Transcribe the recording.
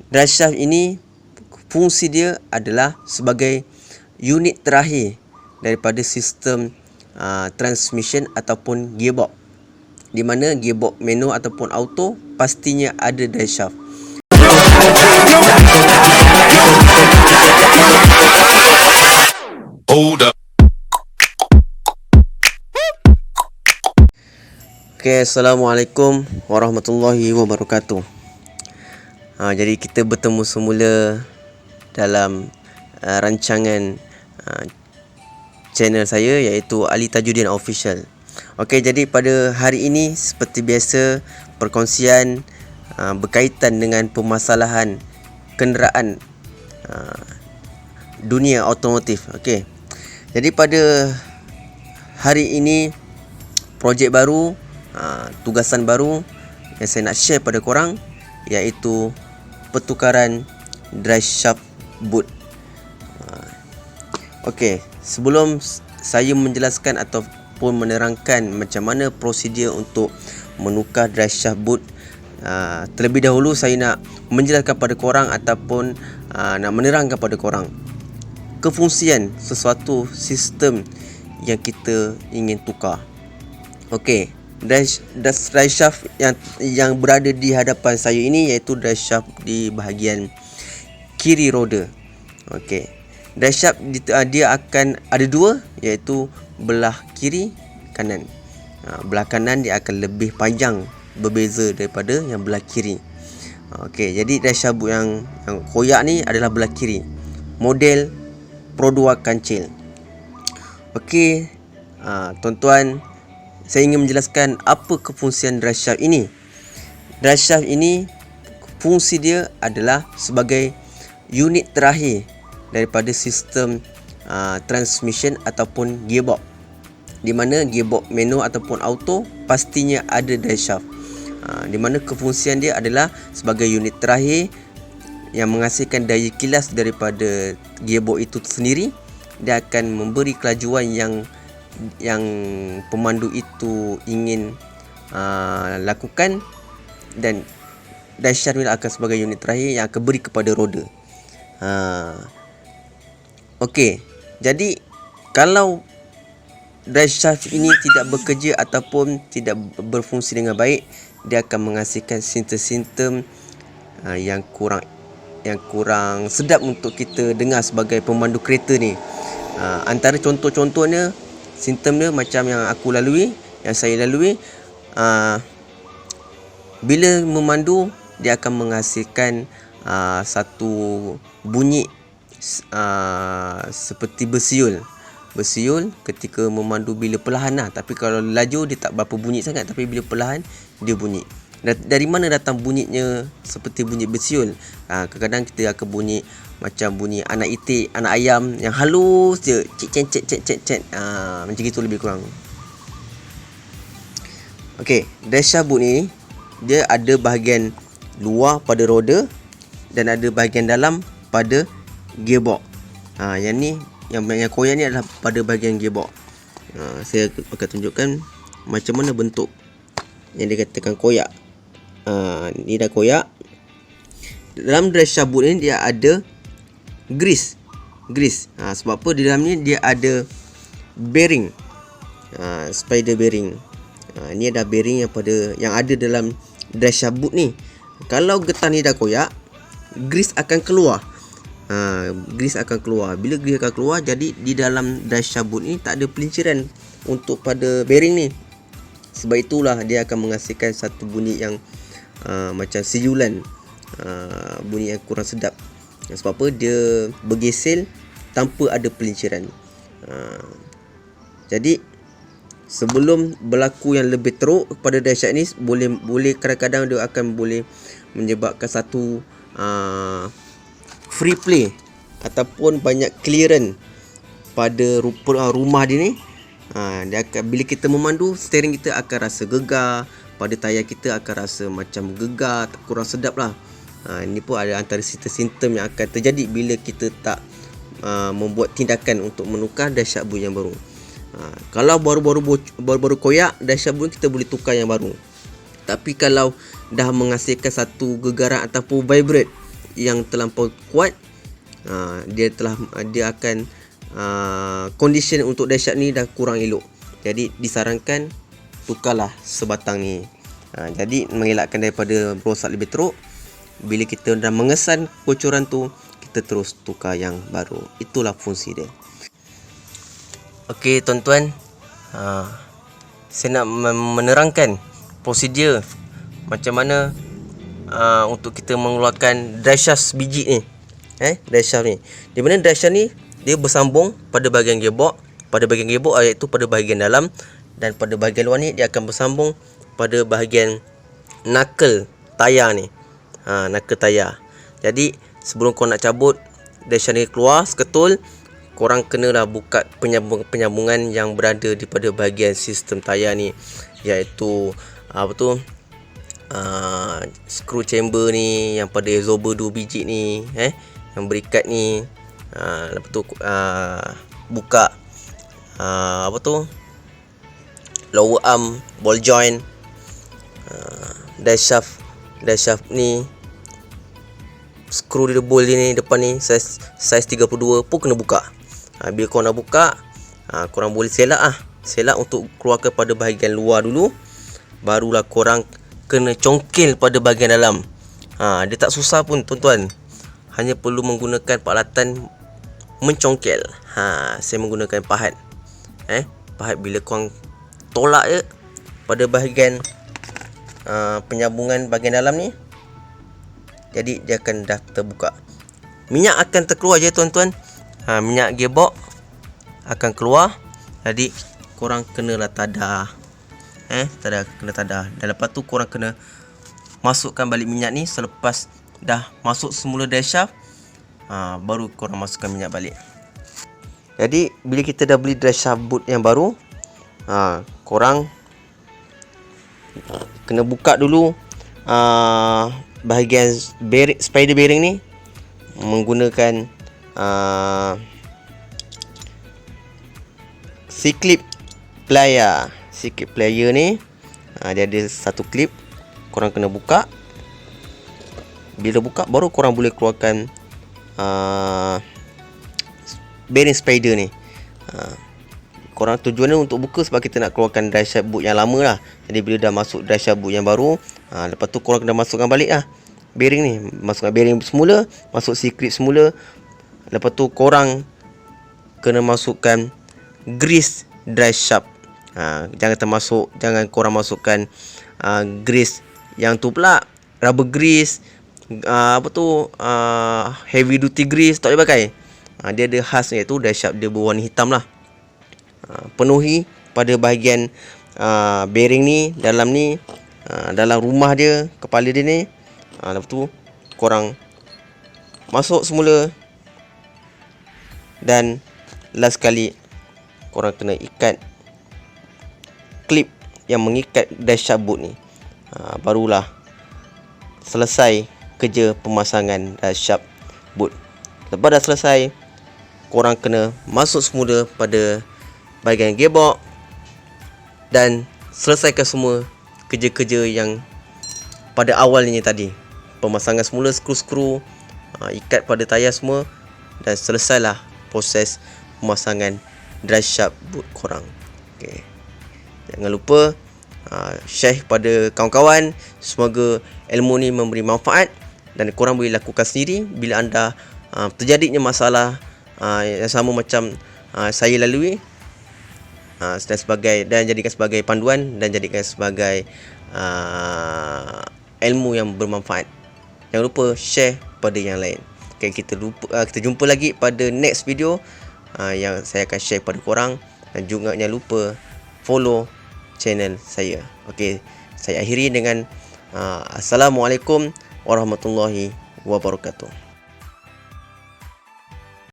Drive shaft ini fungsi dia adalah sebagai unit terakhir daripada sistem transmission ataupun gearbox, di mana gearbox manual ataupun auto pastinya ada drive shaft. Hold up. Okay, Assalamualaikum warahmatullahi wabarakatuh. Jadi kita bertemu semula dalam rancangan channel saya, iaitu Ali Tajuddin Official. Okey, jadi pada hari ini seperti biasa, perkongsian berkaitan dengan permasalahan kenderaan dunia automotif. Okey. Jadi pada hari ini projek baru, tugasan baru yang saya nak share pada korang, iaitu pertukaran drive shaft boot. Okey, sebelum saya menjelaskan ataupun menerangkan macam mana prosedur untuk menukar drive shaft boot, terlebih dahulu saya nak menjelaskan pada korang ataupun nak menerangkan pada korang kefungsian sesuatu sistem yang kita ingin tukar. Okey, drive shaft yang berada di hadapan saya ini, iaitu drive shaft di bahagian kiri roda. Okey, drive shaft dia akan ada dua, iaitu belah kiri, kanan. Belah kanan dia akan lebih panjang, berbeza daripada yang belah kiri. Okey, jadi drive shaft yang koyak ni adalah belah kiri, model Pro 2 kancil. Okey, tuan-tuan, saya ingin menjelaskan apa kefungsian drive shaft ini. Drive shaft ini fungsi dia adalah sebagai unit terakhir daripada sistem transmission ataupun gearbox, di mana gearbox manual ataupun auto pastinya ada drive shaft. Di mana kefungsian dia adalah sebagai unit terakhir yang menghasilkan daya kilas daripada gearbox itu sendiri. Dia akan memberi kelajuan yang pemandu itu ingin lakukan, dan drive shaft ni akan sebagai unit terakhir yang akan beri kepada roda. Okey, jadi kalau drive shaft ini tidak bekerja ataupun tidak berfungsi dengan baik, dia akan menghasilkan simptom-simptom yang kurang sedap untuk kita dengar sebagai pemandu kereta ni. Antara contoh-contohnya, simptom dia macam yang saya lalui, bila memandu dia akan menghasilkan satu bunyi seperti bersiul ketika memandu bila perlahan lah. Tapi kalau laju dia tak berapa bunyi sangat, tapi bila perlahan dia bunyi. Dari mana datang bunyinya seperti bunyi bersiul? Kadang-kadang kita akan bunyi macam bunyi anak itik, anak ayam yang halus je, cek. Macam gitu lebih kurang. Okey, drive shaft boot ni dia ada bahagian luar pada roda dan ada bahagian dalam pada gearbox. Yang ni yang koyak ni adalah pada bahagian gearbox. Saya akan tunjukkan macam mana bentuk yang dikatakan koyak. Ni dah koyak. Dalam drive shaft boot ni dia ada grease. Sebab apa? Di dalam ni dia ada bearing, spider bearing. Ni ada bearing yang ada dalam drive shaft boot ni. Kalau getah ni dah koyak, grease akan keluar. Bila grease akan keluar, jadi di dalam drive shaft boot ni tak ada pelinciran untuk pada bearing ni. Sebab itulah dia akan menghasilkan satu bunyi yang macam siulan, bunyi yang kurang sedap. Sebab apa? Dia bergesel tanpa ada pelinciran. Jadi sebelum berlaku yang lebih teruk pada drive shaft ni, boleh kadang-kadang dia akan boleh menyebabkan satu free play ataupun banyak clearance pada rumah dia ni. Dia akan, bila kita memandu, steering kita akan rasa gegar, pada tayar kita akan rasa macam gegar, kurang sedap lah. Ini pun ada antara simptom yang akan terjadi bila kita tak membuat tindakan untuk menukar drive shaft boot yang baru. Kalau baru koyak, drive shaft boot kita boleh tukar yang baru. Tapi kalau dah menghasilkan satu gegaran ataupun vibrate, yang terlampau kuat, dia akan condition untuk dahsyat ni dah kurang elok. Jadi disarankan tukarlah sebatang ni. Jadi mengelakkan daripada rosak lebih teruk. Bila kita dah mengesan kocoran tu, kita terus tukar yang baru. Itulah fungsi dia. Okey tuan-tuan, saya nak menerangkan prosedur macam mana untuk kita mengeluarkan drive shaft biji ni. Drive shaft ni. Di mana drive shaft ni dia bersambung pada bahagian gearbox, iaitu pada bahagian dalam, dan pada bahagian luar ni dia akan bersambung pada bahagian knuckle tayar ni. Knuckle tayar. Jadi sebelum korang nak cabut drive shaft ni keluar seketul, korang kenalah buka penyambungan yang berada di pada bahagian sistem tayar ni, iaitu screw chamber ni yang pada absorber 2 biji ni, yang berikat ni. Lepas tu buka lower arm ball joint, drive shaft ni, skru dia bolt ni depan ni size 32 pun kena buka. Bila korang dah buka, korang boleh selak untuk keluarkan pada bahagian luar dulu, barulah korang kena congkel pada bahagian dalam. Dia tak susah pun tuan-tuan, hanya perlu menggunakan peralatan mencongkel. Saya menggunakan pahat. Pahat bila korang tolak je pada bahagian penyambungan bahagian dalam ni, jadi dia akan dah terbuka. Minyak akan terkeluar je tuan-tuan. Minyak gearbox akan keluar. Jadi korang kenalah tadah. Kena tadah. Dan lepas tu korang kena masukkan balik minyak ni. Selepas dah masuk semula drive shaft, baru korang masukkan minyak balik. Jadi bila kita dah beli drive shaft boot yang baru, korang kena buka dulu bahagian bearing, spider bearing ni menggunakan C-clip plier. C-clip plier ni dia ada satu clip, korang kena buka. Bila buka baru korang boleh keluarkan bearing spider ni. Korang tujuannya untuk buka sebab kita nak keluarkan drive shaft boot yang lama lah. Jadi bila dah masuk drive shaft boot yang baru, lepas tu korang kena masukkan balik bearing ni. Masukkan bearing semula, masuk C-clip semula. Lepas tu korang kena masukkan grease drive shaft. Jangan korang masukkan grease yang tu pula, rubber grease, heavy duty grease, tak boleh pakai. Dia ada khas, iaitu drive shaft dia berwarna hitam lah. Penuhi pada bahagian bearing ni, dalam ni, dalam rumah dia, kepala dia ni. Lepas tu korang masuk semula. Dan last kali korang kena ikat klip yang mengikat drive shaft boot ni. Barulah selesai kerja pemasangan drive shaft boot. Lepas dah selesai, korang kena masuk semula pada bahagian gearbox dan selesaikan semua kerja-kerja yang pada awalnya tadi. Pemasangan semula skru-skru, ikat pada tayar semua, dan selesailah proses pemasangan drive shaft boot korang. Okay. Jangan lupa share pada kawan-kawan. Semoga ilmu ni memberi manfaat dan korang boleh lakukan sendiri bila anda terjadinya masalah yang sama macam saya lalui, dan jadikan sebagai panduan dan jadikan sebagai ilmu yang bermanfaat. Jangan lupa share pada yang lain. Okay, kita jumpa lagi pada next video yang saya akan share pada korang, dan juga jangan lupa follow channel saya. Okey, saya akhiri dengan Assalamualaikum warahmatullahi wabarakatuh.